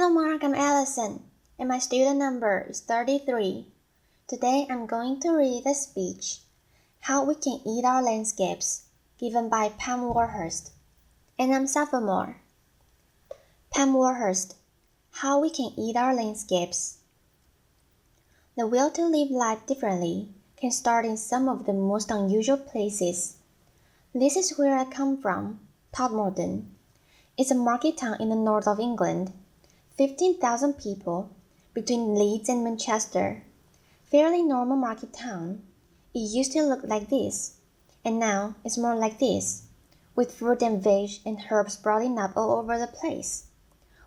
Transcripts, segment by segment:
Hello Mark, I'm Allison, and my student number is 33. Today I'm going to read a speech, How We Can Eat Our Landscapes, given by Pam Warhurst, and I'm sophomore. Pam Warhurst, How We Can Eat Our Landscapes. The will to live life differently can start in some of the most unusual places. This is where I come from, Todmorden. It's a market town in the north of England. 15,000 people, between Leeds and Manchester. Fairly normal market town. It used to look like this, and now it's more like this, with fruit and veg and herbs sprouting up all over the place.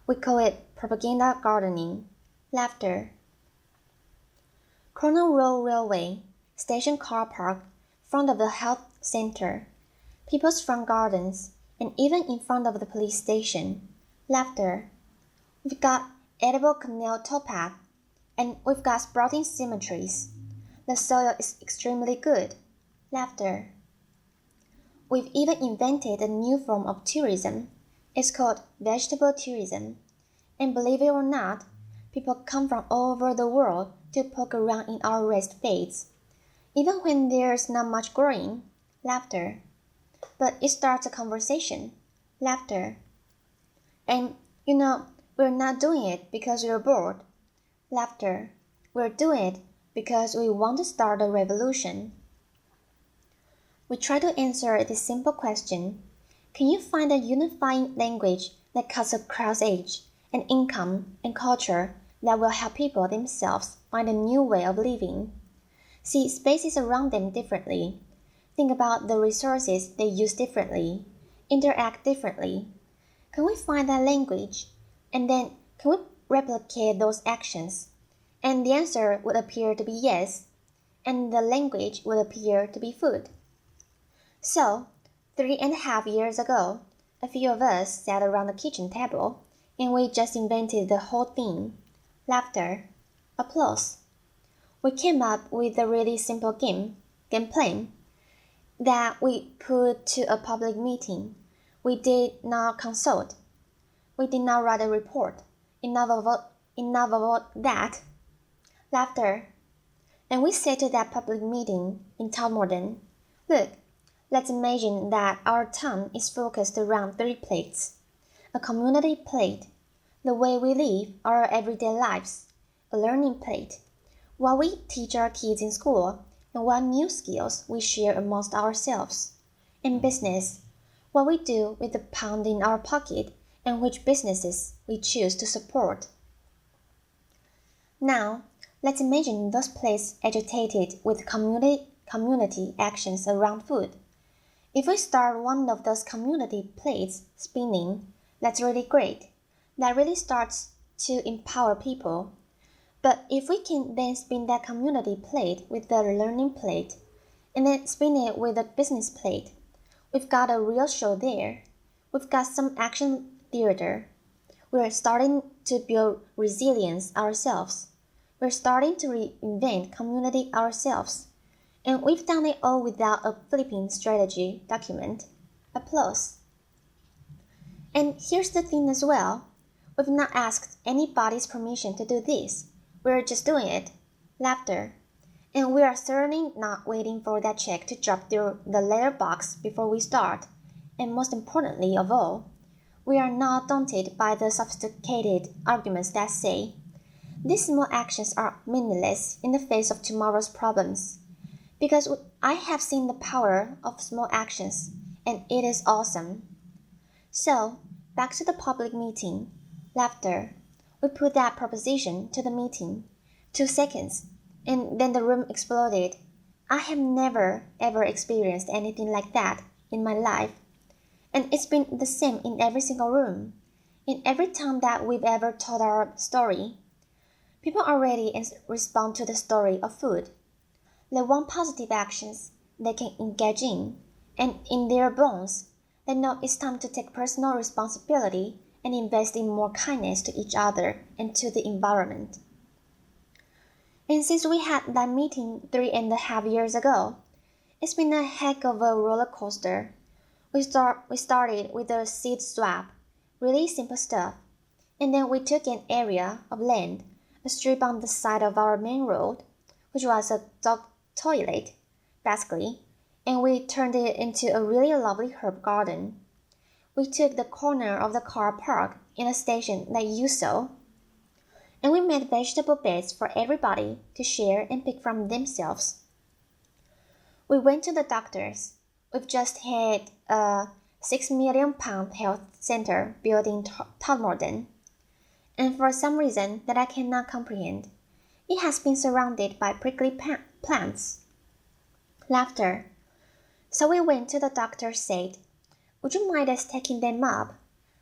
We call it propaganda gardening. Laughter. Cornwall Road Railway, station car park, front of the health center, people's front gardens, and even in front of the police station. Laughter. We've got edible canal towpath, and we've got sprouting cemeteries. The soil is extremely good. Laughter. We've even invented a new form of tourism. It's called vegetable tourism. And believe it or not, people come from all over the world to poke around in our raised beds, even when there's not much growing. Laughter. But it starts a conversation. Laughter. And, we're not doing it because we're bored. Laughter. We're doing it because we want to start a revolution. We try to answer this simple question. Can you find a unifying language that cuts across age and income and culture that will help people themselves find a new way of living? See spaces around them differently. Think about the resources they use differently, interact differently. Can we find that language? And then, can we replicate those actions? And the answer would appear to be yes, and the language would appear to be food. So, 3.5 years ago, a few of us sat around the kitchen table, and we just invented the whole thing. Laughter. Applause. We came up with a really simple game plan, that we put to a public meeting. We did not consult. We did not write a report. Enough of that. Laughter. And we said to that public meeting in Todmorden, look, let's imagine that our town is focused around 3 plates. A community plate, the way we live our everyday lives. A learning plate, what we teach our kids in school, and what new skills we share amongst ourselves. In business, what we do with the pound in our pocket and which businesses we choose to support. Now, let's imagine those plates agitated with community actions around food. If we start one of those community plates spinning, that's really great. That really starts to empower people. But if we can then spin that community plate with the learning plate, and then spin it with the business plate, we've got a real show there. We've got some action theater. We're starting to build resilience ourselves. We're starting to reinvent community ourselves. And we've done it all without a flipping strategy document. Applause. And here's the thing as well. We've not asked anybody's permission to do this. We're just doing it. Laughter. And we are certainly not waiting for that check to drop through the letterbox before we start. And most importantly of all, we are not daunted by the sophisticated arguments that say, these small actions are meaningless in the face of tomorrow's problems. Because I have seen the power of small actions, and it is awesome. So, back to the public meeting. Laughter. We put that proposition to the meeting. 2 seconds, and then the room exploded. I have never ever experienced anything like that in my life. And it's been the same in every single room, in every time that we've ever told our story. People are ready and respond to the story of food. They want positive actions they can engage in, and in their bones, they know it's time to take personal responsibility and invest in more kindness to each other and to the environment. And since we had that meeting 3.5 years ago, it's been a heck of a roller coaster. We started with a seed swap, really simple stuff. And then we took an area of land, a strip on the side of our main road, which was a dog toilet, basically, and we turned it into a really lovely herb garden. We took the corner of the car park in a station like you saw, and we made vegetable beds for everybody to share and pick from themselves. We went to the doctors. We've just had a £6 million health center built in Todmorden, and for some reason that I cannot comprehend, it has been surrounded by prickly plants. Laughter. So we went to the doctor, said, "Would you mind us taking them up?"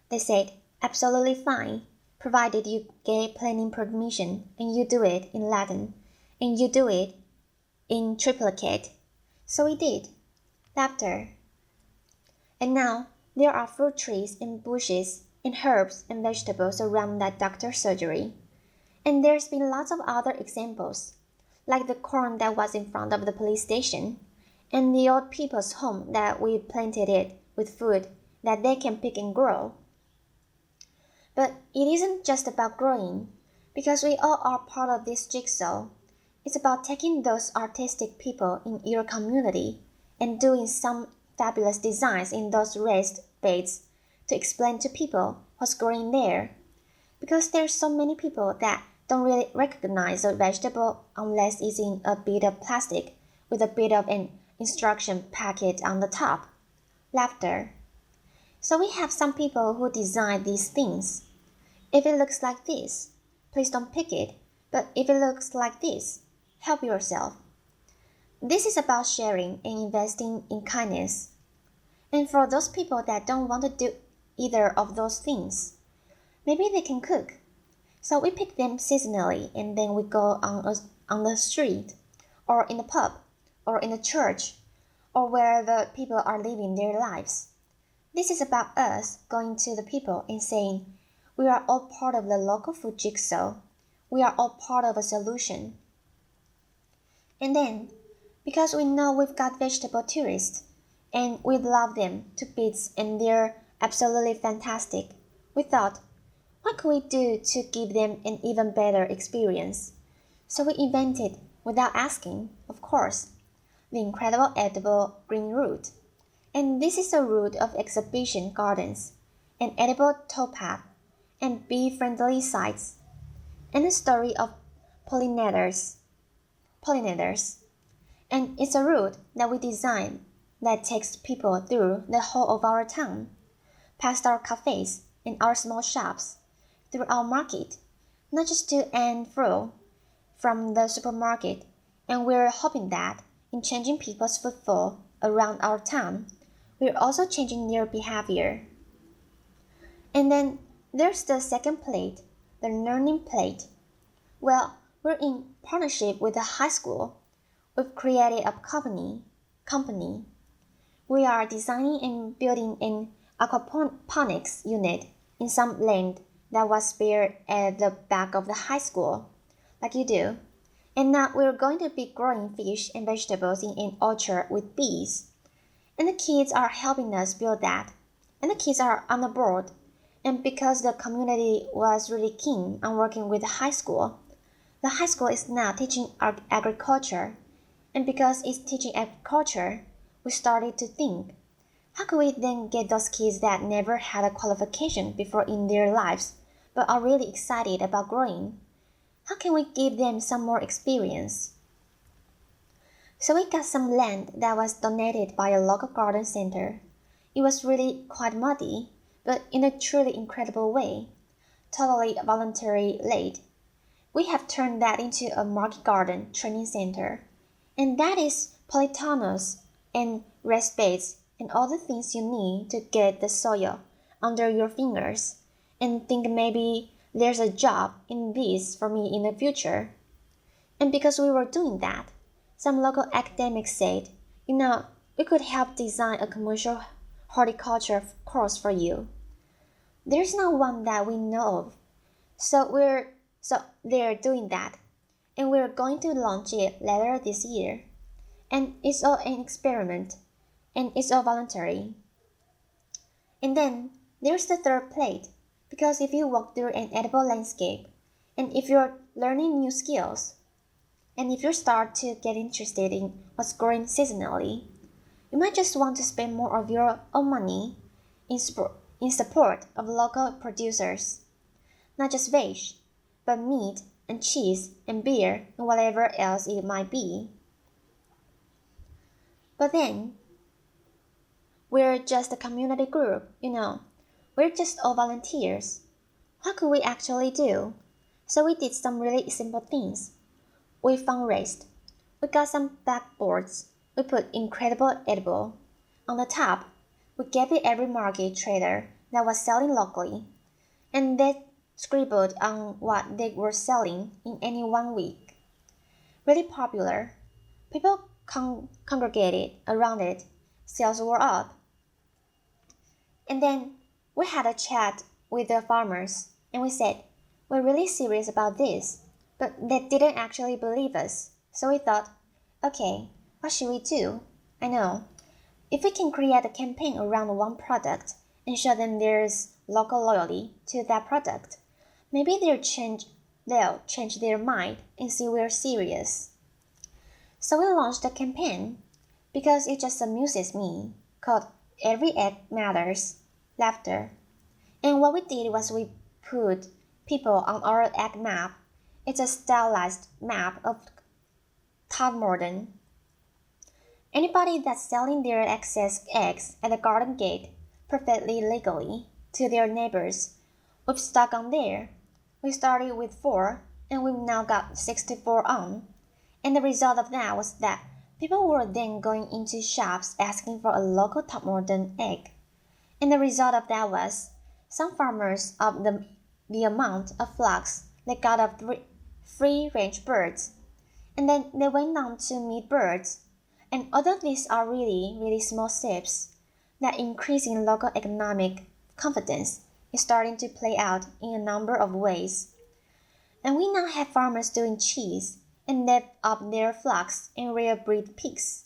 They said, "Absolutely fine, provided you get planning permission, and you do it in Latin, and you do it in triplicate." So we did. Laughter. And now there are fruit trees and bushes and herbs and vegetables around that doctor's surgery. And there's been lots of other examples, like the corn that was in front of the police station, and the old people's home that we planted it with food that they can pick and grow. But it isn't just about growing, because we all are part of this jigsaw. It's about taking those artistic people in your community and doing some fabulous designs in those raised beds to explain to people what's growing there. Because there's so many people that don't really recognize a vegetable unless it's in a bit of plastic with a bit of an instruction packet on the top. Laughter. So we have some people who design these things. If it looks like this, please don't pick it, but if it looks like this, help yourself. This is about sharing and investing in kindness. And for those people that don't want to do either of those things, maybe they can cook. So we pick them seasonally and then we go on the street, or in the pub, or in the church, or where the people are living their lives. This is about us going to the people and saying, we are all part of the local food jigsaw. We are all part of a solution. And then, because we know we've got vegetable tourists, and we love them to bits and they're absolutely fantastic, we thought, what could we do to give them an even better experience? So we invented, without asking, of course, the incredible edible green route. And this is a route of exhibition gardens, an edible towpath, and bee-friendly sites, and a story of pollinators. And it's a route that we designed that takes people through the whole of our town, past our cafes and our small shops, through our market, not just to and fro from the supermarket, and we're hoping that in changing people's footfall around our town, we're also changing their behavior. And then there's the second plate, the learning plate. Well, we're in partnership with the high school. We've created a company. We are designing and building an aquaponics unit in some land that was spared at the back of the high school, like you do. And now we're going to be growing fish and vegetables in an orchard with bees. And the kids are helping us build that. And the kids are on the board. And because the community was really keen on working with the high school is now teaching agriculture. And because it's teaching agriculture, we started to think, how could we then get those kids that never had a qualification before in their lives, but are really excited about growing? How can we give them some more experience? So we got some land that was donated by a local garden center. It was really quite muddy, but in a truly incredible way, totally voluntary led. We have turned that into a market garden training center, and that is polytunnels and raised beds and all the things you need to get the soil under your fingers and think maybe there's a job in this for me in the future. And because we were doing that, some local academics said, we could help design a commercial horticulture course for you. There's not one that we know of. So they're doing that, and we're going to launch it later this year. And it's all an experiment, and it's all voluntary. And then there's the third plate, Because if you walk through an edible landscape, and if you're learning new skills, and if you start to get interested in what's growing seasonally, you might just want to spend more of your own money in support of local producers. Not just veg, but meat and cheese and beer and whatever else it might be. But then, we're just a community group, We're just all volunteers. What could we actually do? So we did some really simple things. We fundraised. We got some backboards. We put incredible edible. On the top, we gave it every market trader that was selling locally, and they scribbled on what they were selling in any one week. Really popular. People congregated around it. Sales were up. And then we had a chat with the farmers, and we said, we're really serious about this, but they didn't actually believe us. So we thought, okay, what should we do? I know. If we can create a campaign around one product and show them there's local loyalty to that product, maybe they'll change their mind and see we're serious. So we launched a campaign, because it just amuses me, called Every Egg Matters, Laughter. And what we did was we put people on our egg map. It's a stylized map of Todmorden. Anybody that's selling their excess eggs at the garden gate perfectly legally to their neighbors, we've stuck on there. We started with 4, and we've now got 64 on. And the result of that was that people were then going into shops asking for a local Todmorden egg. And the result of that was some farmers upped the amount of flocks they got of free-range birds. And then they went on to meat birds. And although these are really, really small steps, that increasing local economic confidence is starting to play out in a number of ways. And we now have farmers doing cheese, and they've upped their flocks and rare breed pigs.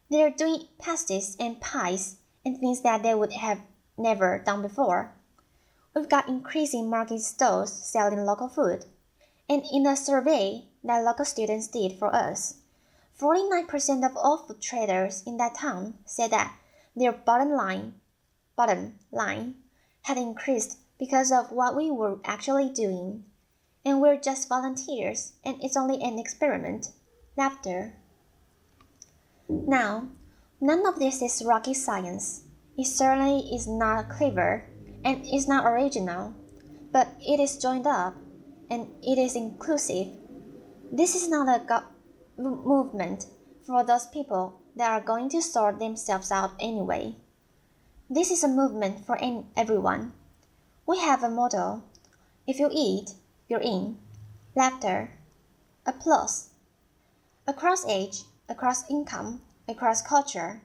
They're doing pasties and pies and things that they would have never done before. We've got increasing market stalls selling local food. And in a survey that local students did for us, 49% of all food traders in that town said that their bottom line had increased because of what we were actually doing. And we're just volunteers, and it's only an experiment. Laughter. Now, none of this is rocket science. It certainly is not clever, and it's not original, but it is joined up, and it is inclusive. This is not a movement for those people that are going to sort themselves out anyway. This is a movement for everyone. We have a motto. If you eat, you're in. Laughter. Applause. Across age, across income, across culture,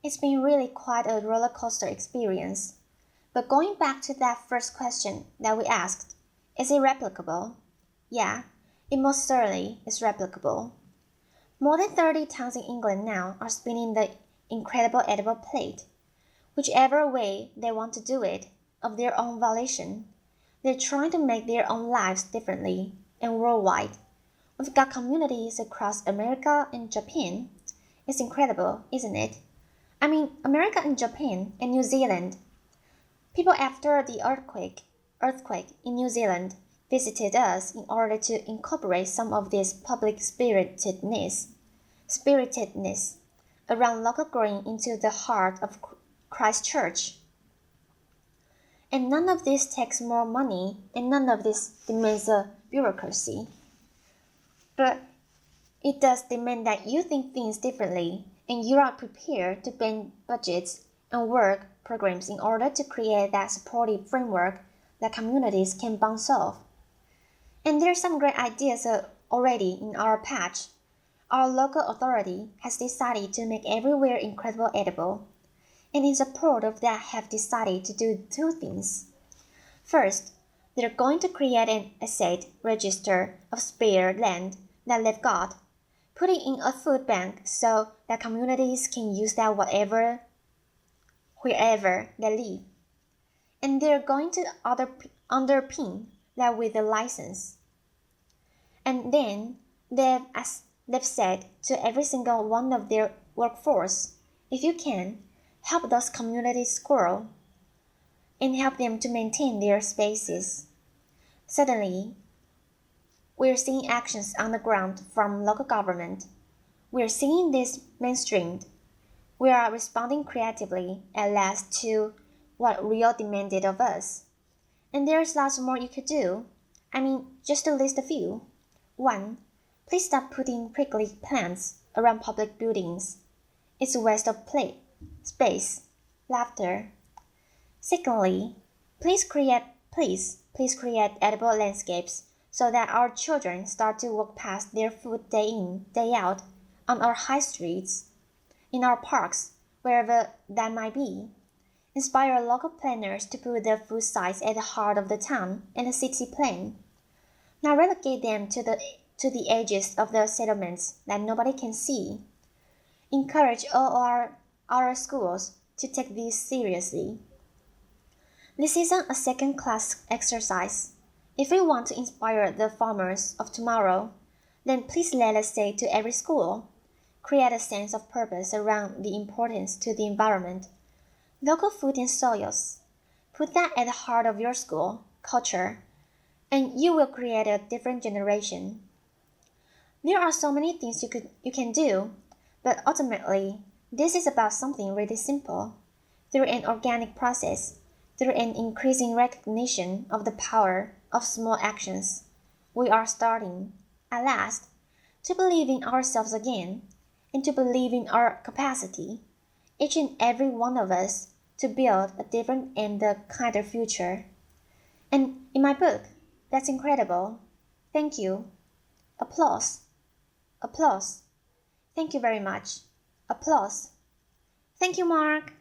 it's been really quite a roller coaster experience. But going back to that first question that we asked, is it replicable? Yeah, it most certainly is replicable. More than 30 towns in England now are spinning the incredible edible plate. Whichever way they want to do it, of their own volition. They're trying to make their own lives differently and worldwide. We've got communities across America and Japan. It's incredible, isn't it? I mean, America and Japan and New Zealand. People after the earthquake in New Zealand visited us in order to incorporate some of this public spiritedness around local growing into the heart of Christchurch. And none of this takes more money, and none of this demands a bureaucracy. But it does demand that you think things differently, and you are prepared to bend budgets and work programs in order to create that supportive framework that communities can bounce off. And there are some great ideas already in our patch. Our local authority has decided to make everywhere incredible edible, and in support of that have decided to do 2 things. First, they're going to create an asset register of spare land that they've got, put it in a food bank so that communities can use that wherever they live. and they're going to underpin that with a license. And then they've said to every single one of their workforce, if you can, help those communities grow and help them to maintain their spaces. Suddenly, we're seeing actions on the ground from local government. We're seeing this mainstreamed. We are responding creatively at last to what Rio demanded of us. And there's lots more you could do. Just to list a few. 1. Please stop putting prickly plants around public buildings. It's a waste of space. Laughter. Secondly, please create edible landscapes so that our children start to walk past their food day in, day out, on our high streets, in our parks, wherever that might be. Inspire local planners to put the food sites at the heart of the town and the city plan. Now relegate them to the edges of the settlements that nobody can see. Encourage all our schools to take this seriously. This isn't a second-class exercise. If we want to inspire the farmers of tomorrow, then please let us say to every school, create a sense of purpose around the importance to the environment. Local food and soils. Put that at the heart of your school, culture, and you will create a different generation. There are so many things you can do, but ultimately, this is about something really simple. Through an organic process, through an increasing recognition of the power of small actions, we are starting, at last, to believe in ourselves again, and to believe in our capacity, each and every one of us, to build a different and a kinder future. And in my book, that's incredible. Thank you. Applause. Applause. Thank you very much. Applause. Thank you, Mark.